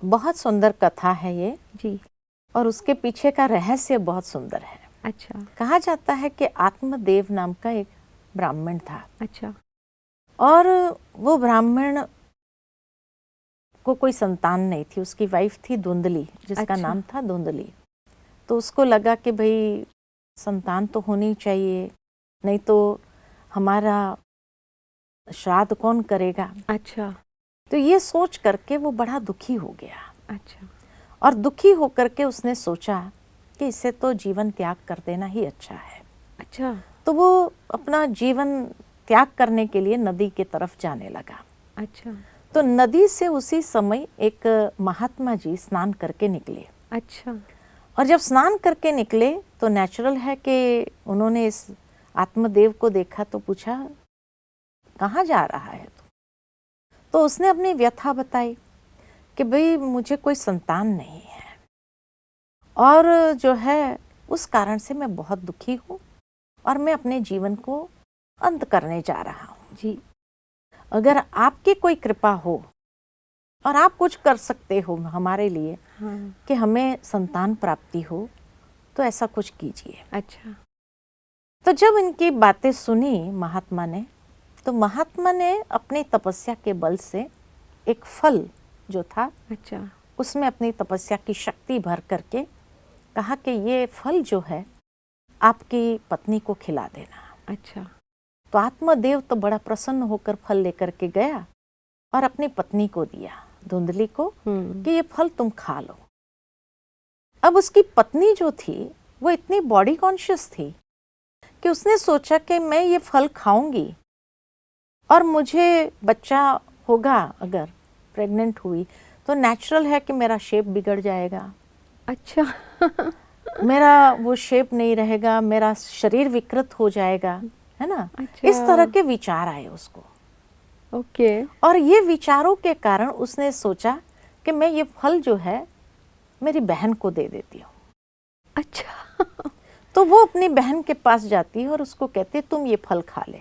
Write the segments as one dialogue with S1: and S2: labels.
S1: बहुत सुंदर कथा है ये
S2: जी।
S1: और उसके पीछे का रहस्य बहुत सुंदर है।
S2: अच्छा।
S1: कहा जाता है कि आत्मदेव नाम का एक ब्राह्मण था
S2: अच्छा।
S1: और वो ब्राह्मण को कोई संतान नहीं थी। उसकी वाइफ थी धुंधली, जिसका
S2: अच्छा।
S1: नाम था धुंधली। तो उसको लगा कि भाई संतान तो होनी चाहिए, नहीं तो हमारा श्राद्ध कौन करेगा।
S2: अच्छा।
S1: तो ये सोच करके वो बड़ा दुखी हो गया
S2: अच्छा।
S1: और दुखी होकर के उसने सोचा कि इससे तो जीवन त्याग कर देना ही अच्छा है।
S2: अच्छा।
S1: तो वो अपना जीवन त्याग करने के लिए नदी के तरफ जाने लगा।
S2: अच्छा।
S1: तो नदी से उसी समय एक महात्मा जी स्नान करके निकले।
S2: अच्छा।
S1: और जब स्नान करके निकले तो नेचुरल है कि उन्होंने इस आत्मदेव को देखा तो पूछा, कहाँ जा रहा है तो उसने अपनी व्यथा बताई कि भाई मुझे कोई संतान नहीं है और जो है उस कारण से मैं बहुत दुखी हूँ और मैं अपने जीवन को अंत करने जा रहा हूँ।
S2: जी।
S1: अगर आपकी कोई कृपा हो और आप कुछ कर सकते हो हमारे लिए
S2: हाँ।
S1: कि हमें संतान प्राप्ति हो तो ऐसा कुछ कीजिए।
S2: अच्छा।
S1: तो जब इनकी बातें सुनी महात्मा ने, तो महात्मा ने अपनी तपस्या के बल से एक फल जो था
S2: अच्छा।
S1: उसमें अपनी तपस्या की शक्ति भर करके कहा कि ये फल जो है आपकी पत्नी को खिला देना।
S2: अच्छा।
S1: तो आत्मदेव तो बड़ा प्रसन्न होकर फल लेकर के गया और अपनी पत्नी को दिया, धुंधली को, कि ये फल तुम खा लो। अब उसकी पत्नी जो थी वो इतनी बॉडी कॉन्शियस थी कि उसने सोचा कि मैं ये फल खाऊंगी और मुझे बच्चा होगा, अगर प्रेग्नेंट हुई तो नेचुरल है कि मेरा शेप बिगड़ जाएगा।
S2: अच्छा।
S1: मेरा वो शेप नहीं रहेगा, मेरा शरीर विकृत हो जाएगा, है ना।
S2: अच्छा।
S1: इस तरह के विचार आए उसको।
S2: ओके।
S1: और ये विचारों के कारण उसने सोचा कि मैं ये फल जो है मेरी बहन को दे देती हूँ।
S2: अच्छा।
S1: तो वो अपनी बहन के पास जाती है और उसको कहती है तुम ये फल खा ले।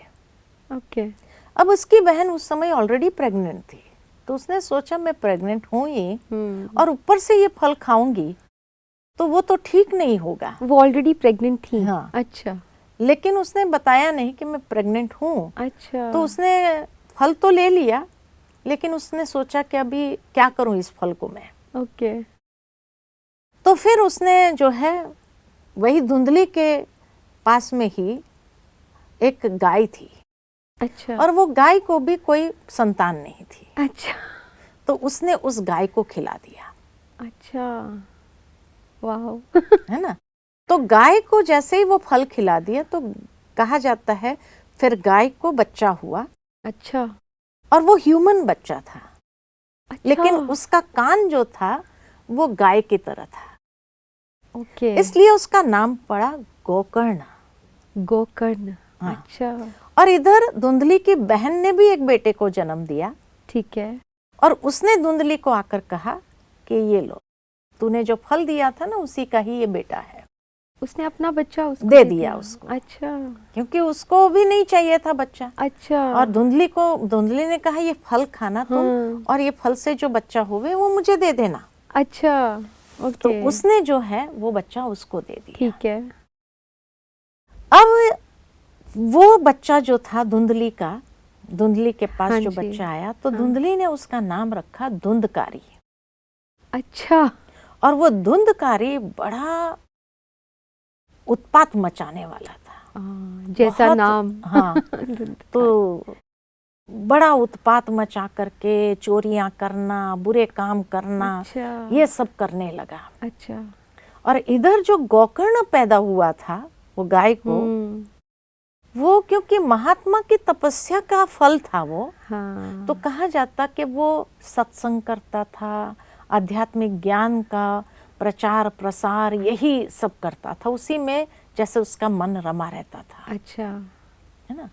S2: ओके।
S1: अब उसकी बहन उस समय ऑलरेडी प्रेग्नेंट थी, तो उसने सोचा मैं प्रेग्नेंट हूँ ही और ऊपर से ये फल खाऊंगी तो वो तो ठीक नहीं होगा।
S2: वो ऑलरेडी प्रेग्नेंट थी?
S1: हाँ।
S2: अच्छा।
S1: लेकिन उसने बताया नहीं कि मैं प्रेग्नेंट हूँ।
S2: अच्छा।
S1: तो उसने फल तो ले लिया, लेकिन उसने सोचा कि अभी क्या करूँ इस फल को मैं।
S2: ओके।
S1: तो फिर उसने जो है वही धुंधली के पास में ही एक गाय थी।
S2: अच्छा।
S1: और वो गाय को भी कोई संतान नहीं थी।
S2: अच्छा।
S1: तो उसने उस गाय को खिला दिया।
S2: अच्छा। वाह।
S1: है ना। तो गाय को जैसे ही वो फल खिला दिया तो कहा जाता है फिर गाय को बच्चा हुआ।
S2: अच्छा।
S1: और वो ह्यूमन बच्चा था।
S2: अच्छा।
S1: लेकिन उसका कान जो था वो गाय की तरह था।
S2: ओके।
S1: इसलिए उसका नाम पड़ा गोकर्ण।
S2: गोकर्ण।
S1: हाँ।
S2: अच्छा।
S1: और इधर धुंधली की बहन ने भी एक बेटे को जन्म दिया।
S2: ठीक है।
S1: और उसने धुंधली को आकर कहा कि ये लो, तूने जो फल दिया था ना उसी का ही ये बेटा है।
S2: उसने अपना बच्चा उसको
S1: दे दिया उसको।
S2: अच्छा।
S1: क्योंकि उसको भी नहीं चाहिए था बच्चा।
S2: अच्छा।
S1: और धुंधली ने कहा ये फल खाना तुम,
S2: हाँ।
S1: और ये फल से जो बच्चा होवे वो मुझे दे देना।
S2: अच्छा। ओके।
S1: तो उसने जो है वो बच्चा उसको दे दिया।
S2: ठीक है।
S1: अब वो बच्चा जो था धुंधली के पास
S2: हाँ
S1: जो
S2: जी।
S1: बच्चा आया तो
S2: हाँ।
S1: धुंधली ने उसका नाम रखा धुंधकारी।
S2: अच्छा।
S1: और वो धुंधकारी बड़ा उत्पात मचाने वाला था।
S2: जैसा
S1: बहुत,
S2: नाम।
S1: हाँ। तो बड़ा उत्पात मचा करके चोरियां करना, बुरे काम करना,
S2: अच्छा।
S1: ये सब करने लगा।
S2: अच्छा।
S1: और इधर जो गोकर्ण पैदा हुआ था वो गाय को, वो क्योंकि महात्मा की तपस्या का फल था वो,
S2: हाँ।
S1: तो कहा जाता कि वो सत्संग करता था, आध्यात्मिक ज्ञान का प्रचार प्रसार यही सब करता था, उसी में जैसे उसका मन रमा रहता था।
S2: अच्छा।
S1: है ना।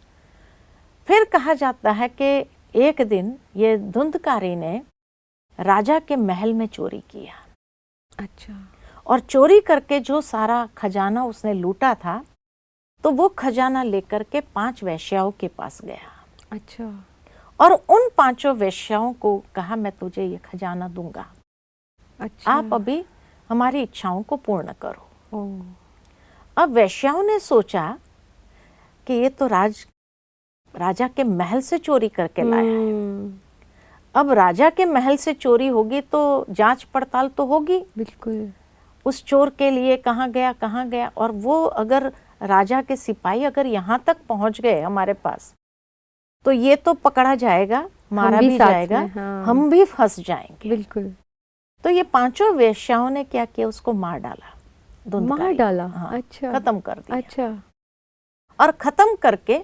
S1: फिर कहा जाता है कि एक दिन ये धुंधकारी ने राजा के महल में चोरी किया।
S2: अच्छा।
S1: और चोरी करके जो सारा खजाना उसने लूटा था तो वो खजाना लेकर के 5 वेश्याओं के पास गया।
S2: अच्छा।
S1: और उन 5 वेश्याओं को कहा मैं तुझे ये खजाना दूंगा
S2: अच्छा।
S1: आप अभी हमारी इच्छाओं को पूर्ण करो।
S2: ओह।
S1: अब वेश्याओं ने सोचा कि ये तो राजा के महल से चोरी करके लाया है। अब राजा के महल से चोरी होगी तो जांच पड़ताल तो होगी,
S2: बिल्कुल।
S1: उस चोर के लिए कहाँ गया, और वो अगर राजा के सिपाही अगर यहाँ तक पहुंच गए हमारे पास, तो ये तो पकड़ा जाएगा, मारा भी
S2: साथ
S1: जाएगा,
S2: में, हाँ।
S1: हम भी फंस जाएंगे।
S2: बिल्कुल।
S1: तो ये पांचों वेश्याओं ने क्या किया, उसको मार डाला, धुंधकारी
S2: मार
S1: को।
S2: डाला।
S1: हाँ,
S2: अच्छा।
S1: खत्म कर दिया।
S2: अच्छा।
S1: और खत्म करके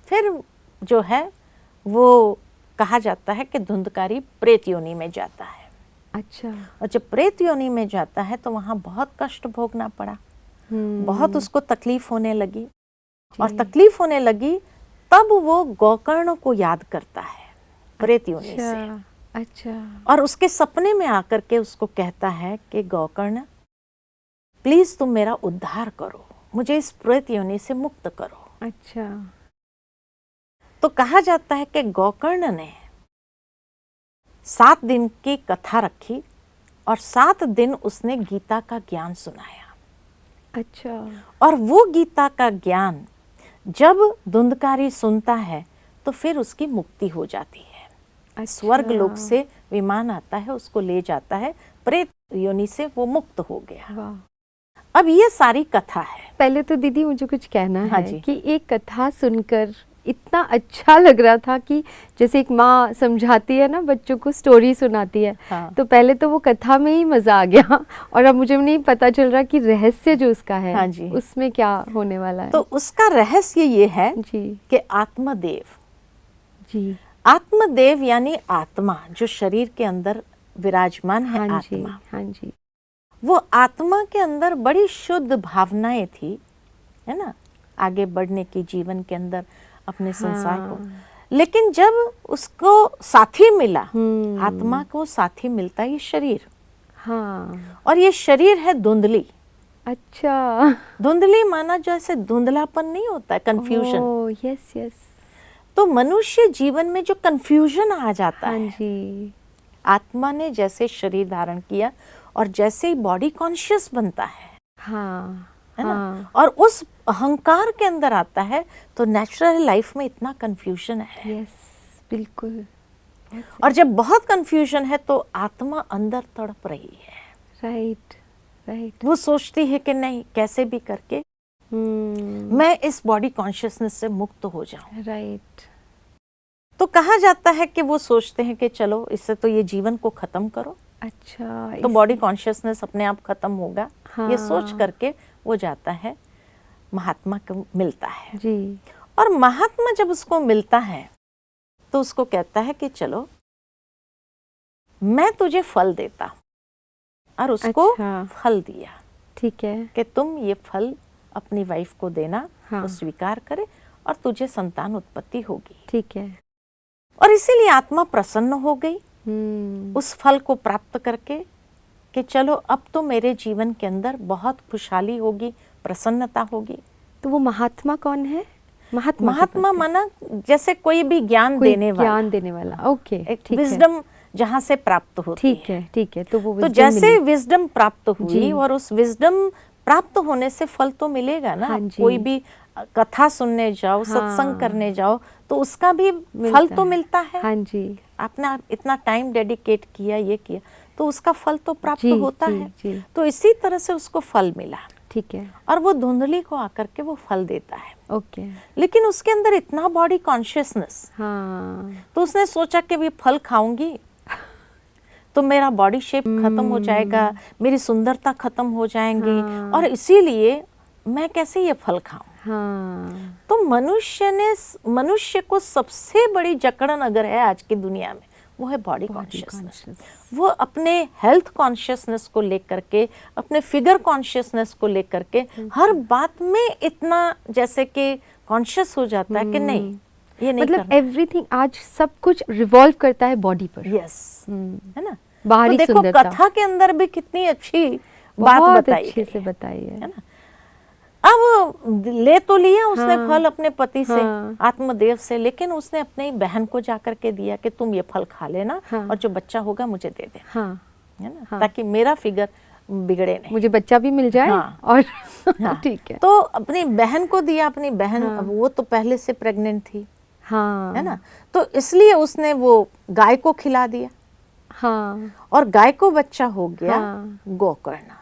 S1: फिर जो है वो कहा जाता है कि धुंधकारी प्रेत योनि में जाता है।
S2: अच्छा।
S1: और जब प्रेत योनि में जाता है तो वहाँ बहुत कष्ट भोगना पड़ा, बहुत उसको तकलीफ होने लगी। और तकलीफ होने लगी तब वो गोकर्ण को याद करता है प्रेत योनि से।
S2: अच्छा।
S1: और उसके सपने में आकर के उसको कहता है कि गोकर्ण प्लीज तुम मेरा उद्धार करो, मुझे इस प्रेत योनि से मुक्त करो।
S2: अच्छा।
S1: तो कहा जाता है कि गोकर्ण ने 7 दिन की कथा रखी और 7 दिन उसने गीता का ज्ञान सुनाया।
S2: अच्छा।
S1: और वो गीता का ज्ञान जब धुंधकारी सुनता है तो फिर उसकी मुक्ति हो जाती है।
S2: अच्छा।
S1: स्वर्ग लोक से विमान आता है, उसको ले जाता है, प्रेत योनि से वो मुक्त हो गया।
S2: वाह।
S1: अब ये सारी कथा है।
S2: पहले तो दीदी मुझे कुछ कहना
S1: हाँ
S2: है
S1: जी।
S2: कि एक कथा सुनकर इतना अच्छा लग रहा था कि जैसे एक माँ समझाती है ना, बच्चों को स्टोरी सुनाती है।
S1: हाँ।
S2: तो पहले तो वो कथा में ही मजा आ गया और अब मुझे नहीं पता चल रहा कि रहस्य जो उसका है,
S1: हाँ जी।
S2: उसमें क्या होने वाला है।
S1: तो उसका रहस्य ये है
S2: जी।
S1: कि आत्मदेव,
S2: जी।
S1: आत्मदेव यानी आत्मा जो शरीर के अंदर विराजमान है,
S2: हाँ जी।
S1: आत्मा,
S2: हाँ जी।
S1: वो आत्मा के अंदर बड़ी शुद्ध भावनाएं थी, है ना, आगे बढ़ने की जीवन के अंदर अपने संसार को। लेकिन जब उसको साथी मिला, आत्मा को साथी मिलता है ये शरीर।
S2: हाँ।
S1: और ये शरीर है धुंधली।
S2: अच्छा।
S1: धुंधली माना जैसे धुंधलापन नहीं होता है, कंफ्यूजन।
S2: Oh yes yes.
S1: तो मनुष्य जीवन में जो कंफ्यूजन आ जाता
S2: हाँ
S1: है,
S2: जी।
S1: आत्मा ने जैसे शरीर धारण किया और जैसे ही बॉडी कॉन्शियस बनता है
S2: हाँ।
S1: ना, और उस अहंकार के अंदर आता है तो नेचुरल लाइफ में इतना कंफ्यूजन है।
S2: यस बिल्कुल।
S1: और जब बहुत कंफ्यूजन है तो आत्मा अंदर तड़प रही है।
S2: Right right.
S1: वो सोचती है कि नहीं, कैसे भी करके मैं इस बॉडी कॉन्शियसनेस से मुक्त हो जाऊं।
S2: राइट।
S1: तो कहा जाता है कि वो सोचते हैं कि चलो इससे तो ये जीवन को खत्म करो,
S2: अच्छा।
S1: तो बॉडी कॉन्शियसनेस अपने आप खत्म होगा।
S2: हाँ।
S1: ये सोच करके वो जाता है, महात्मा को मिलता है।
S2: जी।
S1: और महात्मा जब उसको मिलता है तो उसको कहता है कि चलो मैं तुझे फल देता हूं। और उसको
S2: अच्छा।
S1: फल दिया।
S2: ठीक है।
S1: कि तुम ये फल अपनी वाइफ को देना,
S2: हाँ।
S1: वो स्वीकार करे और तुझे संतान उत्पत्ति होगी।
S2: ठीक है।
S1: और इसीलिए आत्मा प्रसन्न हो गई उस फल को प्राप्त करके कि चलो अब तो मेरे जीवन के अंदर बहुत खुशहाली होगी, प्रसन्नता होगी।
S2: तो वो महात्मा कौन है? महात्मा
S1: महात्मा माना जैसे कोई भी ज्ञान देने वाला,
S2: ज्ञान देने वाला। ओके।
S1: एक विजडम जहाँ से प्राप्त होती है।
S2: ठीक है ठीक है। तो वो
S1: तो जैसे विजडम प्राप्त हुई और उस विजडम प्राप्त होने से फल तो मिलेगा ना।
S2: हाँ
S1: कोई भी कथा सुनने जाओ, सत्संग करने जाओ तो उसका भी फल तो मिलता है।
S2: हाँ जी।
S1: आपने इतना टाइम डेडिकेट किया, ये किया, तो उसका फल तो प्राप्त होता है।
S2: जी।
S1: तो इसी तरह से उसको फल मिला।
S2: ठीक है।
S1: और वो धुंधली को आकर के वो फल देता है।
S2: ओके।
S1: लेकिन उसके अंदर इतना बॉडी कॉन्शियसनेस,
S2: हाँ।
S1: तो उसने सोचा कि भी फल खाऊंगी तो मेरा बॉडी शेप खत्म हो जाएगा, मेरी सुंदरता खत्म हो जाएंगी।
S2: हाँ।
S1: और इसीलिए मैं कैसे ये फल खाऊं।
S2: हाँ।
S1: तो मनुष्य को सबसे बड़ी जकड़न अगर है आज की दुनिया में, वो है बॉडी कॉन्शियसनेस। वो अपने हेल्थ कॉन्शियसनेस को लेकर के, अपने फिगर कॉन्शियसनेस को लेकर के हर बात में इतना जैसे कि कॉन्शियस हो जाता है कि नहीं ये नहीं
S2: मतलब एवरीथिंग आज सब कुछ रिवॉल्व करता है बॉडी पर।
S1: यस, है ना।
S2: बाहरी
S1: तो देखो
S2: सुंदरता।
S1: कथा के अंदर भी कितनी अच्छी बात बताई
S2: अच्छे से बताई है
S1: ना। अब ले तो लिया उसने फल अपने पति से, आत्मदेव से, लेकिन उसने अपनी बहन को जाकर के दिया कि तुम ये फल खा लेना और जो बच्चा होगा मुझे दे देना। है ना,
S2: हाँ।
S1: ताकि मेरा फिगर बिगड़े नहीं।
S2: मुझे बच्चा भी मिल जाए।
S1: हाँ।
S2: और
S1: हाँ।
S2: ठीक है।
S1: तो अपनी बहन को दिया, अपनी बहन
S2: हाँ।
S1: अब वो तो पहले से प्रेग्नेंट थी,
S2: हाँ।
S1: है ना, तो इसलिए उसने वो गाय को खिला दिया
S2: हाँ।
S1: और गाय को बच्चा हो गया
S2: हाँ।
S1: गोकर्ण।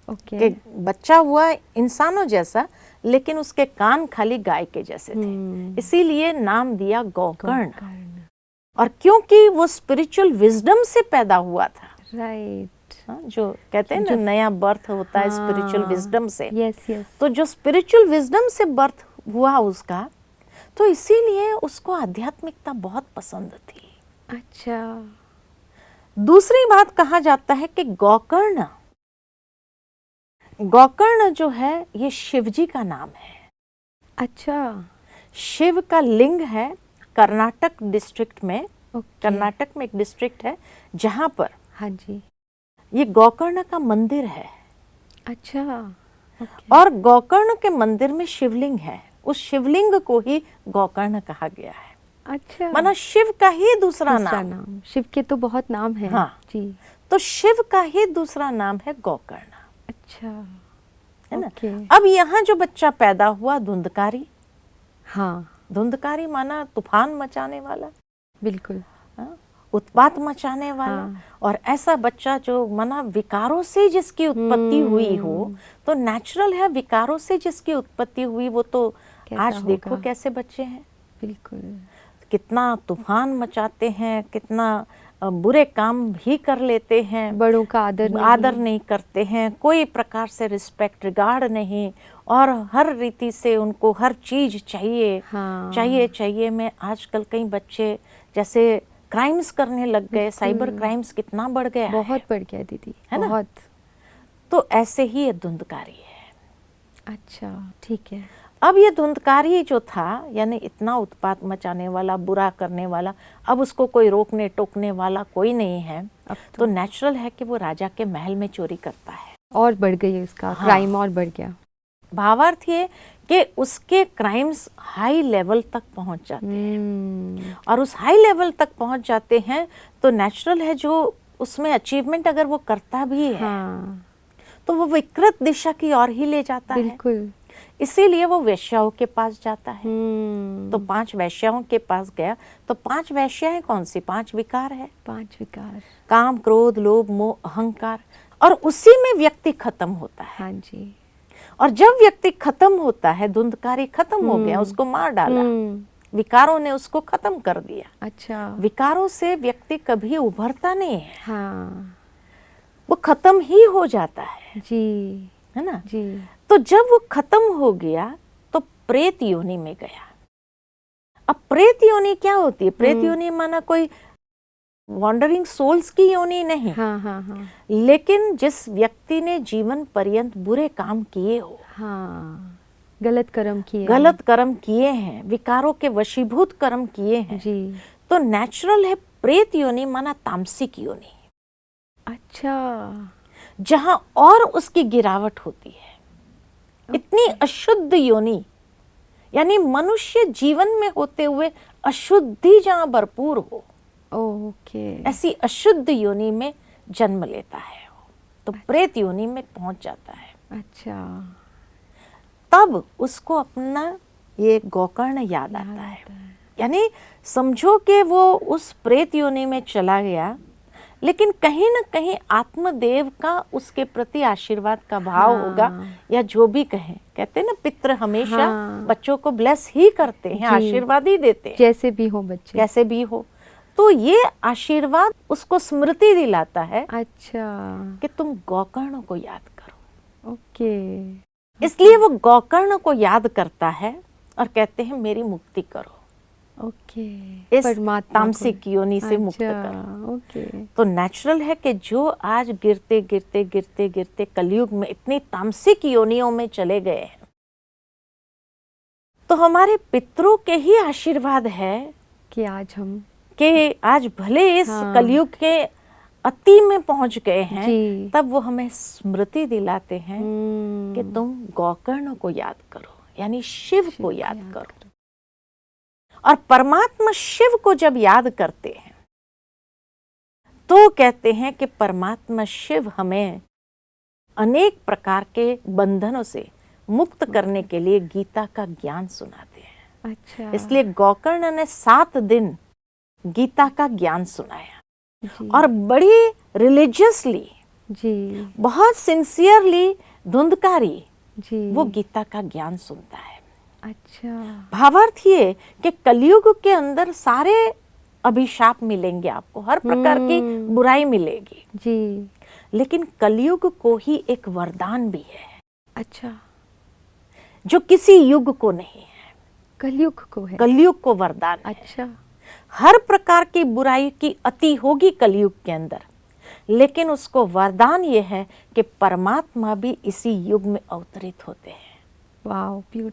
S2: ओके।
S1: कि बच्चा हुआ इंसानों जैसा, लेकिन उसके कान खाली गाय के जैसे थे, इसीलिए नाम दिया गोकर्ण।
S2: गोकर्ण।
S1: और क्योंकि वो स्पिरिचुअल विजडम से पैदा हुआ था,
S2: राइट।
S1: जो कहते हैं ना नया बर्थ होता है स्पिरिचुअल विजडम से।
S2: Yes yes.
S1: तो जो स्पिरिचुअल विजडम से बर्थ हुआ उसका, तो इसीलिए उसको आध्यात्मिकता बहुत पसंद थी।
S2: अच्छा।
S1: दूसरी बात कहा जाता है कि गोकर्ण, गोकर्ण जो है ये शिवजी का नाम है।
S2: अच्छा।
S1: शिव का लिंग है कर्नाटक डिस्ट्रिक्ट में।
S2: ओके।
S1: कर्नाटक में एक डिस्ट्रिक्ट है जहां पर
S2: हाँ जी।
S1: ये गोकर्ण का मंदिर है।
S2: अच्छा। ओके।
S1: और गोकर्ण के मंदिर में शिवलिंग है, उस शिवलिंग को ही गोकर्ण कहा गया है।
S2: अच्छा।
S1: माना शिव का ही दूसरा
S2: नाम। शिव के तो बहुत नाम है।
S1: हाँ
S2: जी।
S1: तो शिव का ही दूसरा नाम है गोकर्ण।
S2: अच्छा।
S1: है ना।
S2: ओके।
S1: अब यहाँ जो बच्चा पैदा हुआ धुंधकारी,
S2: हाँ
S1: धुंधकारी माना तूफान मचाने वाला,
S2: बिल्कुल।
S1: हाँ, उत्पात मचाने वाला।
S2: हाँ।
S1: और ऐसा बच्चा जो माना विकारों से जिसकी उत्पत्ति हुई हो, तो नेचुरल है विकारों से जिसकी उत्पत्ति हुई वो तो आज देखो कैसे बच्चे हैं।
S2: बिल्कुल।
S1: कितना तूफान मचाते हैं, कितना बुरे काम भी कर लेते हैं,
S2: बड़ों का
S1: आदर नहीं करते हैं, कोई प्रकार से रिस्पेक्ट रिगार्ड नहीं, और हर रीति से उनको हर चीज चाहिए।
S2: हाँ।
S1: चाहिए में आजकल कई बच्चे जैसे क्राइम्स करने लग गए, साइबर क्राइम्स कितना बढ़ गया है।
S2: बहुत बढ़ गया दीदी,
S1: है ना?
S2: बहुत।
S1: तो ऐसे ही ये धुंधकारी है।
S2: अच्छा ठीक है।
S1: अब ये धुंधकारी जो था, यानी इतना उत्पात मचाने वाला, बुरा करने वाला, अब उसको कोई रोकने टोकने वाला कोई नहीं है।
S2: अब
S1: तो नेचुरल है कि वो राजा के महल में चोरी करता है।
S2: और बढ़ गई उसका क्राइम, और बढ़ गया।
S1: भावार्थ ये कि उसके क्राइम्स हाई लेवल तक पहुंच जाते हैं, और उस हाई लेवल तक पहुंच जाते हैं तो नेचुरल है जो उसमें अचीवमेंट अगर वो करता भी है,
S2: हाँ।
S1: तो वो विकृत दिशा की ओर ही ले जाता है।
S2: बिल्कुल।
S1: इसीलिए वो वैश्याओं के पास जाता है। तो 5 वैश्याओं के पास गया। तो 5 वैश्याएं कौन सी? 5 विकार है।
S2: 5 विकार,
S1: काम, क्रोध, लोभ, मोह, अहंकार, और उसी में व्यक्ति खत्म होता है।
S2: हाँ जी।
S1: और जब व्यक्ति खत्म होता है, धुंधकारी खत्म हो गया, उसको मार डाला, विकारों ने उसको खत्म कर दिया।
S2: अच्छा।
S1: विकारों से व्यक्ति कभी उभरता नहीं है।
S2: हाँ।
S1: वो खत्म ही हो जाता है।
S2: जी।
S1: है ना
S2: जी।
S1: तो जब वो खत्म हो गया तो प्रेत योनि में गया। अब प्रेत योनि क्या होती है? प्रेत योनि माना कोई वॉन्डरिंग सोल्स की योनि नहीं।
S2: हाँ हाँ हाँ।
S1: लेकिन जिस व्यक्ति ने जीवन पर्यंत बुरे काम किए हो,
S2: हाँ, गलत कर्म
S1: किए हैं, विकारों के वशीभूत कर्म किए हैं,
S2: जी,
S1: तो नेचुरल है प्रेत योनि माना तामसिक योनि।
S2: अच्छा।
S1: जहां और उसकी गिरावट होती है। इतनी अशुद्ध योनि, यानी मनुष्य जीवन में होते हुए अशुद्धि जहां भरपूर हो,
S2: ओके,
S1: ऐसी अशुद्ध योनि में जन्म लेता है तो प्रेत योनि में पहुंच जाता है।
S2: अच्छा।
S1: तब उसको अपना ये गोकर्ण याद आता है। यानी समझो कि वो उस प्रेत योनि में चला गया, लेकिन कहीं ना कहीं आत्मदेव का उसके प्रति आशीर्वाद का भाव होगा, या जो भी कहें। कहते हैं ना, पितृ हमेशा बच्चों को ब्लेस ही करते हैं, आशीर्वाद ही देते हैं,
S2: जैसे भी हो बच्चे,
S1: कैसे भी हो। तो ये आशीर्वाद उसको स्मृति दिलाता है,
S2: अच्छा,
S1: कि तुम गोकर्ण को याद करो।
S2: ओके।
S1: इसलिए वो गोकर्ण को याद करता है और कहते हैं मेरी मुक्ति करो,
S2: ओके,
S1: इस तामसिक योनि से मुक्त करो।
S2: ओके।
S1: तो नेचुरल है कि जो आज गिरते गिरते गिरते गिरते कलयुग में इतनी तामसिक योनियों में चले गए हैं, तो हमारे पितरों के ही आशीर्वाद है कि आज भले इस कलयुग के अति में पहुंच गए हैं, तब वो हमें स्मृति दिलाते हैं कि तुम गोकर्ण को याद करो, यानी शिव को याद करो। और परमात्मा शिव को जब याद करते हैं तो कहते हैं कि परमात्मा शिव हमें अनेक प्रकार के बंधनों से मुक्त करने के लिए गीता का ज्ञान सुनाते हैं।
S2: अच्छा।
S1: इसलिए गोकर्ण ने 7 दिन गीता का ज्ञान सुनाया
S2: जी।
S1: और बड़ी रिलीजियसली,
S2: जी।
S1: बहुत सिंसियरली धुंधकारी
S2: जी।
S1: वो गीता का ज्ञान सुनता है।
S2: अच्छा।
S1: भावार्थ ये कि कलयुग के अंदर सारे अभिशाप मिलेंगे आपको, हर प्रकार की बुराई मिलेगी,
S2: जी।
S1: लेकिन कलयुग को ही एक वरदान भी है।
S2: अच्छा।
S1: जो किसी युग को नहीं है,
S2: कलयुग को है।
S1: कलयुग को वरदान है।
S2: अच्छा।
S1: हर प्रकार की बुराई की अति होगी कलयुग के अंदर, लेकिन उसको वरदान ये है कि परमात्मा भी इसी युग में अवतरित होते हैं।
S2: Wow, beautiful.